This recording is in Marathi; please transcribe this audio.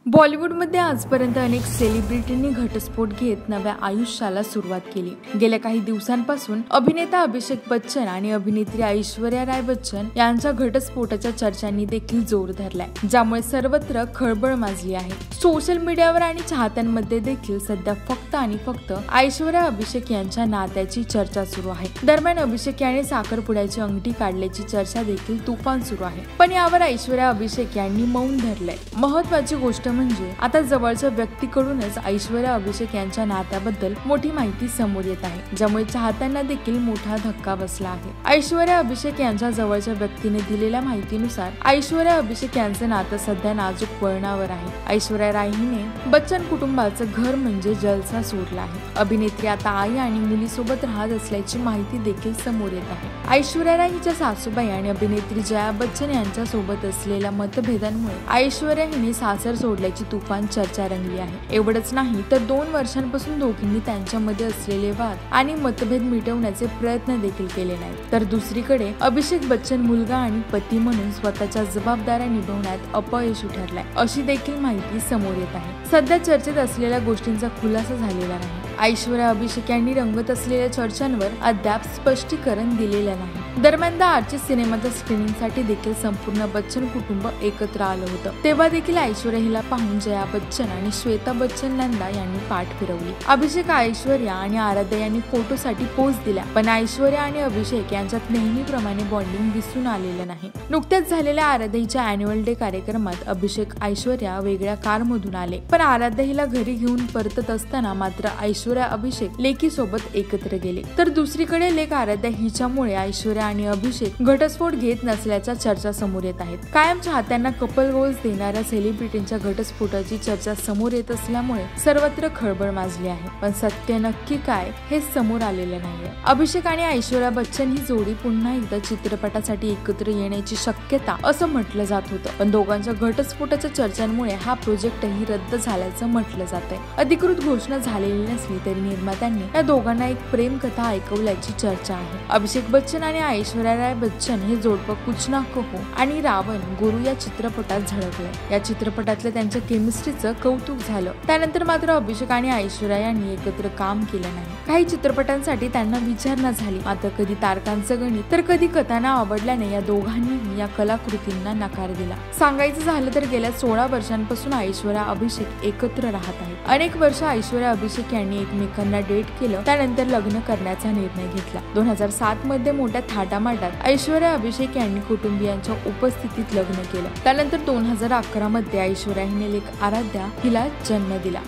बॉलिवूडमध्ये आजपर्यंत अनेक सेलिब्रिटींनी घटस्फोट घेत नव्या आयुष्याला सुरुवात केली। गेल्या काही दिवसांपासून अभिनेता अभिषेक बच्चन आणि अभिनेत्री ऐश्वर्या राय बच्चन यांच्या घटस्फोटाच्या चर्चांनी देखील जोर धरलाय, ज्यामुळे सर्वत्र खळबळ माजली आहे। सोशल मीडियावर आणि चाहत्यांमध्ये देखील सध्या फक्त आणि फक्त ऐश्वर्या अभिषेक यांच्या नात्याची चर्चा सुरू आहे। दरम्यान अभिषेक याने साखरपुड्याची अंगठी काढल्याची चर्चा देखील तुफान सुरू आहे, पण यावर ऐश्वर्या अभिषेक यांनी मौन धरलंय। महत्त्वाची गोष्ट म्हणजे आता जवळच्या व्यक्तीकडूनच ऐश्वर्या अभिषेक यांच्या नात्याबद्दल मोठी माहिती समोर येत आहे, ज्यामुळे चाहत्यांना देखील मोठा धक्का बसला आहे। ऐश्वर्या अभिषेक यांच्या जवळच्या व्यक्तीने दिलेल्या माहितीनुसार ऐश्वर्या अभिषेक यांचं नातं सध्या नाजूक वळणावर आहे। ऐश्वर्या राय हिने बच्चन कुटुंबाचं घर म्हणजे जलसा सोडला आहे। अभिनेत्री आता आई आणि मुलीसोबत राहत असल्याची माहिती देखील समोर येत आहे। ऐश्वर्या राय हिच्या सासूबाई आणि अभिनेत्री जया बच्चन यांच्या सोबत असलेल्या मतभेदांमुळे ऐश्वर्या हिने सासर सोडल्याची तुफान चर्चा रंगली आहे। एवढंच नाही तर 2 वर्षांपासून दोघींनी त्यांच्यामध्ये असलेले वाद आणि मतभेद मिटवण्याचे प्रयत्न देखील केले नाहीत। तर दुसरीकडे अभिषेक बच्चन मुलगा आणि पती म्हणून स्वतःच्या जबाबदाऱ्या निभावण्यात अपयशी ठरलाय, अशी देखील माहिती समोर येत आहे। सध्या चर्चेत असलेल्या गोष्टींचा खुलासा झालेला नाही। ऐश्वर्या अभिषेक यांनी रंगत असलेल्या चर्चांवर अद्याप स्पष्टीकरण दिलेलं नाही। दरम्यान आजच्या सिनेमाच्या स्क्रीनिंगसाठी देखील संपूर्ण बच्चन कुटुंब एकत्र आलं होतं। तेव्हा देखील ऐश्वर्या हिला पाहून जया बच्चन आणि श्वेता बच्चन नंदा यांनी पाठ फिरवली। अभिषेक, ऐश्वर्या आणि आराध्या यांनी फोटोसाठी पोज दिल्या, पण ऐश्वर्या आणि अभिषेक यांच्यात नेहमीप्रमाणे बॉन्डिंग दिसून आलेलं नाही। नुकत्याच झालेल्या आराध्याच्या अॅन्युअल डे कार्यक्रमात अभिषेक ऐश्वर्या वेगळ्या कारमधून आले, पण आराध्या हिला घरी घेऊन परतत असताना मात्र ऐश्वर्या अभिषेक लेकी सोबत एकत्र गेले। तर दुसरीकडे लेक आराध्या हिच्यामुळे ऐश्वर्या आणि अभिषेक घटस्फोट घेत नसल्याच्या चर्चा समोर येत आहेत। कायम चाहत्यांना कपल गोल्स देणाऱ्या सेलिब्रिटींच्या घटस्फोटाची चर्चा समोर येत असल्यामुळे सर्वत्र खळबळ माजली आहे, पण सत्य नक्की काय हे समोर आलेलं नाहीये। अभिषेक आणि ऐश्वर्या बच्चन ही जोडी पुन्हा एकदा चित्रपटासाठी एकत्र येण्याची शक्यता असं म्हटलं जात होतं, पण दोघांच्या घटस्फोटाच्या चर्चांमुळे हा प्रोजेक्टही रद्द झाल्याचं म्हटलं जातंय। अधिकृत घोषणा झालेली नसली तरी निर्मात्यांनी या दोघांना एक प्रेम कथा ऐकवल्याची चर्चा आहे। अभिषेक बच्चन आणि ऐश्वर्या राय बच्चन हे जोडपं कुछ ना कहो आणि रावण गुरु या चित्रपटात झळकलंय। या चित्रपटातल्या त्यांच्या केमिस्ट्रीचं कौतुक झालं। त्यानंतर मात्र अभिषेक आणि ऐश्वर्या यांनी एकत्र काम केलं नाही। काही चित्रपटांसाठी त्यांना विचारणा झाली, मात्र कधी तारकांचं गणित तर कधी कथाना आवडल्याने या दोघांनीही या कलाकृतींना नकार दिला। सांगायचं झालं तर गेल्या 16 वर्षांपासून ऐश्वर्या अभिषेक एकत्र राहत आहेत। अनेक वर्ष ऐश्वर्या अभिषेक यांनी एकमेकांना डेट केलं, त्यानंतर लग्न करण्याचा निर्णय घेतला। 2007 मध्ये मोठ्या थाटामाटात ऐश्वर्या अभिषेक यांनी कुटुंबियांच्या उपस्थितीत लग्न केलं। त्यानंतर 2011 मध्ये ऐश्वर्या हिने लेक आराध्या हिला जन्म दिला।